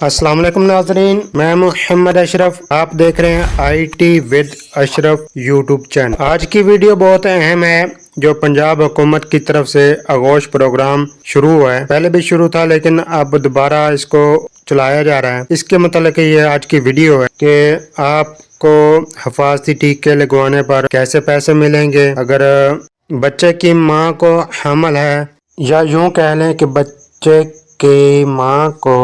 अस्सलाम वालेकुम नाज़रीन, मैं मोहम्मद अशरफ। आप देख रहे हैं IT with Ashraf YouTube channel. आज की वीडियो बहुत अहम है जो पंजाब हुकूमत की तरफ से आगोश प्रोग्राम शुरू हुआ है। पहले भी शुरू था लेकिन अब दोबारा इसको चलाया जा रहा है। इसके मतलब ये आज की वीडियो है कि आपको हिफाजती टीके लगवाने पर कैसे पैसे मिलेंगे, अगर बच्चे की माँ को हमल है या यूं कह लें कि बच्चे की माँ को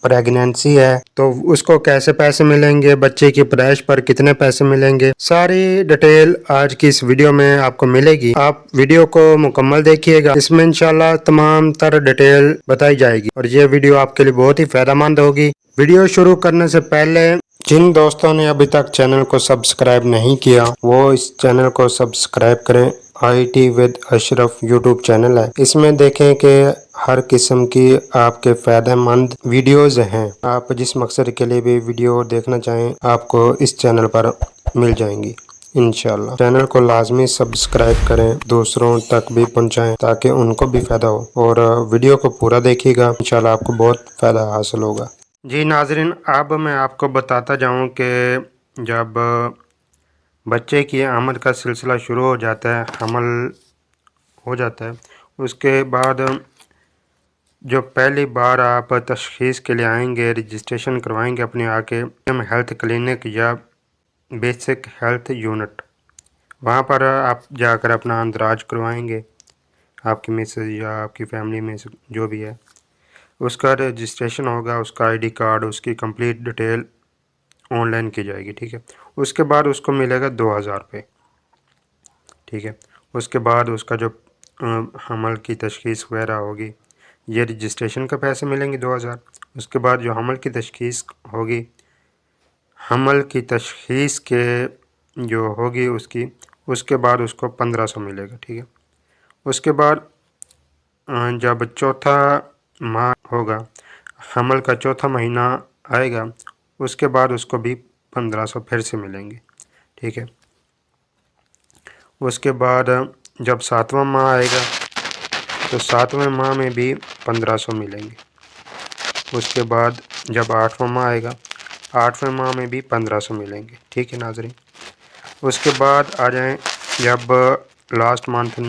प्रेगनेंसी है तो उसको कैसे पैसे मिलेंगे, बच्चे की पैदाइश पर कितने पैसे मिलेंगे, सारी डिटेल आज की इस वीडियो में आपको मिलेगी। आप वीडियो को मुकम्मल देखिएगा, इसमें इंशाल्लाह तमाम तर डिटेल बताई जाएगी और ये वीडियो आपके लिए बहुत ही फायदेमंद होगी। वीडियो शुरू करने से पहले जिन दोस्तों ने अभी तक चैनल को सब्सक्राइब नहीं किया वो इस चैनल को सब्सक्राइब करें। IT with Ashraf YouTube channel है, इसमें देखें कि हर किस्म की आपके फायदेमंद वीडियोस हैं। आप जिस मकसद के लिए भी वीडियो देखना चाहें आपको इस चैनल पर मिल जाएंगी इंशाल्लाह। चैनल को लाजमी सब्सक्राइब करें, दूसरों तक भी पहुंचाएं ताकि उनको भी फायदा हो और वीडियो को पूरा देखिएगा, इंशाल्लाह आपको बहुत फायदा हासिल होगा। जी नाजरीन, अब मैं आपको बताता जाऊं कि जब बच्चे की आमद का सिलसिला शुरू हो जाता है, हमल हो जाता है, उसके बाद जो पहली बार आप तशख़ीस के लिए आएंगे, रजिस्ट्रेशन करवाएंगे अपने आके हेल्थ क्लिनिक या बेसिक हेल्थ यूनिट, वहाँ पर आप जाकर अपना अंदराज करवाएंगे। आपकी मिसेज या आपकी फैमिली में जो भी है उसका रजिस्ट्रेशन होगा, उसका ID कार्ड, उसकी कंप्लीट डिटेल ऑनलाइन की जाएगी, ठीक है। उसके बाद उसको मिलेगा 2000 रुपये, ठीक है। उसके बाद उसका जो हमल की तशख़ीस वगैरह होगी, ये रजिस्ट्रेशन का पैसे मिलेंगे 2000। उसके बाद जो हमल की तशख़ीस होगी, हमल की तशख़ीस के जो होगी उसके बाद उसको 1500 मिलेगा, ठीक है। उसके बाद जब चौथा माह होगा, हमल का चौथा महीना आएगा, उसके बाद उसको भी 1500 फिर से मिलेंगे, ठीक है। उसके बाद जब 7वां माह आएगा तो 7वें माह में भी 1500 मिलेंगे। उसके बाद जब 8वां माह आएगा, 8वें माह में भी 1500 मिलेंगे, ठीक है नाज़रीन। उसके बाद आ जाएं जब लास्ट मंथ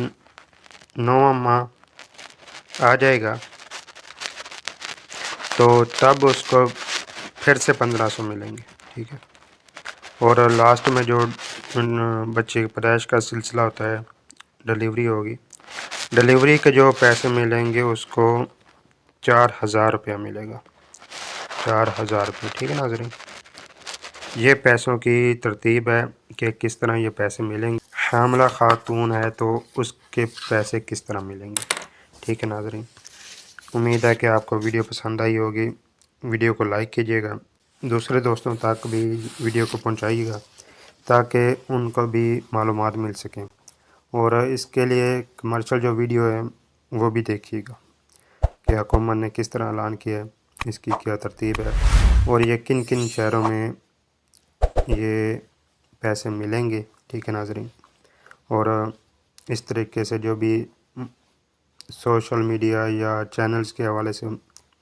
9वां माह आ जाएगा तो तब उसको फिर से 1500 मिलेंगे, ठीक है। और लास्ट में जो बच्चे की पैदाइश का सिलसिला होता है, डिलीवरी होगी, डिलीवरी के जो पैसे मिलेंगे उसको 4000 रुपया मिलेगा, 4000 रुपये, ठीक है नाज़रीन। ये पैसों की तरतीब है कि किस तरह ये पैसे मिलेंगे। हामिला खातून है तो उसके पैसे किस तरह मिलेंगे, ठीक है नाज़रीन। उम्मीद है कि आपको वीडियो पसंद आई होगी। वीडियो को लाइक कीजिएगा, दूसरे दोस्तों तक भी वीडियो को पहुंचाइएगा ताकि उनको भी मालूमात मिल सकें। और इसके लिए कमर्शियल जो वीडियो है वो भी देखिएगा कि हुकूमत ने किस तरह ऐलान किया है, इसकी क्या तरतीब है और ये किन किन शहरों में ये पैसे मिलेंगे, ठीक है नाज़रीन। और इस तरीके से जो भी सोशल मीडिया या चैनल्स के हवाले से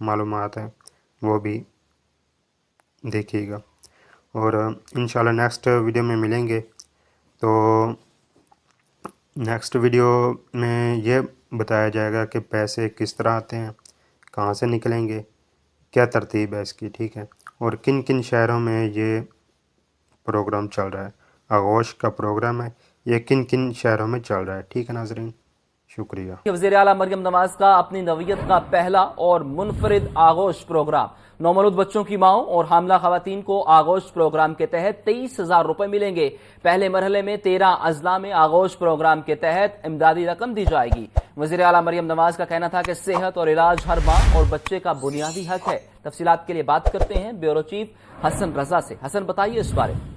मालूमात है वो भी देखिएगा। और इंशाल्लाह नेक्स्ट वीडियो में मिलेंगे। तो नेक्स्ट वीडियो में ये बताया जाएगा कि पैसे किस तरह आते हैं, कहाँ से निकलेंगे, क्या तरतीब है इसकी, ठीक है। और किन किन शहरों में ये प्रोग्राम चल रहा है, आगोश का प्रोग्राम है, ये किन किन शहरों में चल रहा है, ठीक है नाज़रीन। शुक्रिया। वज़ीर आला मरियम नवाज का अपनी नवीयत का पहला और मुनफरिद आगोश प्रोग्राम, नौमौलूद बच्चों की माओं और हामला खवातीन को आगोश प्रोग्राम के तहत 23,000 रुपए मिलेंगे। पहले मरहले में 13 अजला में आगोश प्रोग्राम के तहत इमदादी रकम दी जाएगी। वज़ीर आला मरियम नवाज का कहना था कि सेहत और इलाज हर माँ और बच्चे का बुनियादी हक है। तफसीलात के लिए बात करते हैं ब्यूरो चीफ हसन रजा से। हसन, बताइए इस बारे में।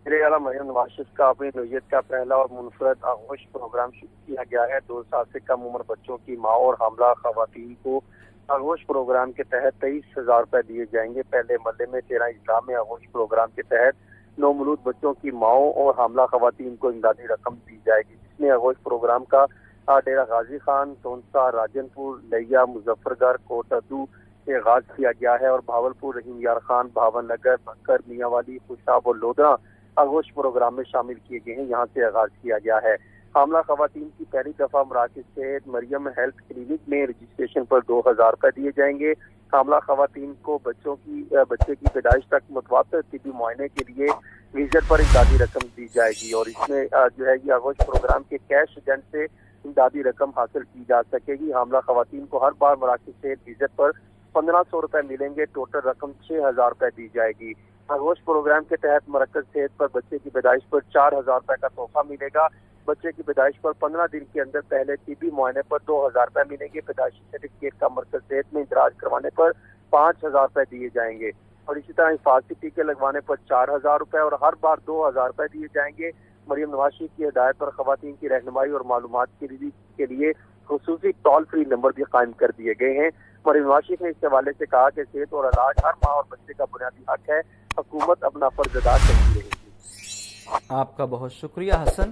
वज़ीर आला मरियम नवाज का अपनी नौयत का पहला और मुनफरद आगोश प्रोग्राम शुरू किया गया है। 2 साल से कम उम्र बच्चों की माँ और हमला खवातीन को आगोश प्रोग्राम के तहत 23,000 रुपए दिए जाएंगे। पहले मरहले में 13 अजला में आगोश प्रोग्राम के तहत नौमौलूद बच्चों की माओ और हमला खवातीन को इमदादी रकम दी जाएगी, जिसमें आगोश प्रोग्राम का डेरा गाजी खान, तोनसा, राजनपुर, लिया, मुजफ्फरगढ़, कोटअदू, سے آغاز کیا گیا ہے اور بھاولپور، رحیم یار خان، بھاون نگر، بکر، میاں والی، خوشاب اور لودھا آغوش پروگرام میں شامل کیے گئے ہیں. یہاں سے آغاز کیا گیا ہے. حاملہ خواتین کی پہلی دفعہ مراکز صحت مریم ہیلتھ کلینک میں رجسٹریشن پر 2000 روپے دیے جائیں گے. حاملہ خواتین کو بچے کی پیدائش تک متواتر طبی معائنے کے لیے ویزٹ پر امدادی رقم دی جائے گی اور اس میں جو ہے یہ آغوش پروگرام کے کیش ایجنٹ سے امدادی رقم حاصل کی جا سکے گی. حاملہ خواتین کو ہر بار مراکز صحت ویزٹ پر 1500 روپے ملیں گے. ٹوٹل رقم 6000 روپے دی جائے گی. آغوش پروگرام کے تحت مرکز صحت پر بچے کی پیدائش پر 4000 روپے کا تحفہ ملے گا. بچے کی پیدائش پر 15 دن کے اندر پہلے طبی معائنے پر 2000 روپے ملیں گے. پیدائشی سرٹیفکیٹ کا مرکز صحت میں اندراج کروانے پر 5000 روپے دیے جائیں گے اور اسی طرح حفاظتی ٹیکے لگوانے پر 4000 روپے اور ہر بار 2000 روپے دیے جائیں گے. مریم نواز شریف کی ہدایت پر خواتین کی رہنمائی اور معلومات کے لیے خصوصی ٹول فری نمبر بھی قائم کر دیے گئے ہیں. مریم نواز شریف نے اس حوالے سے کہا کہ صحت اور علاج ہر ماں اور بچے کا بنیادی حق ہے. حکومت اپنا فرض ادا کرتی رہے گی. آپ کا بہت شکریہ حسن.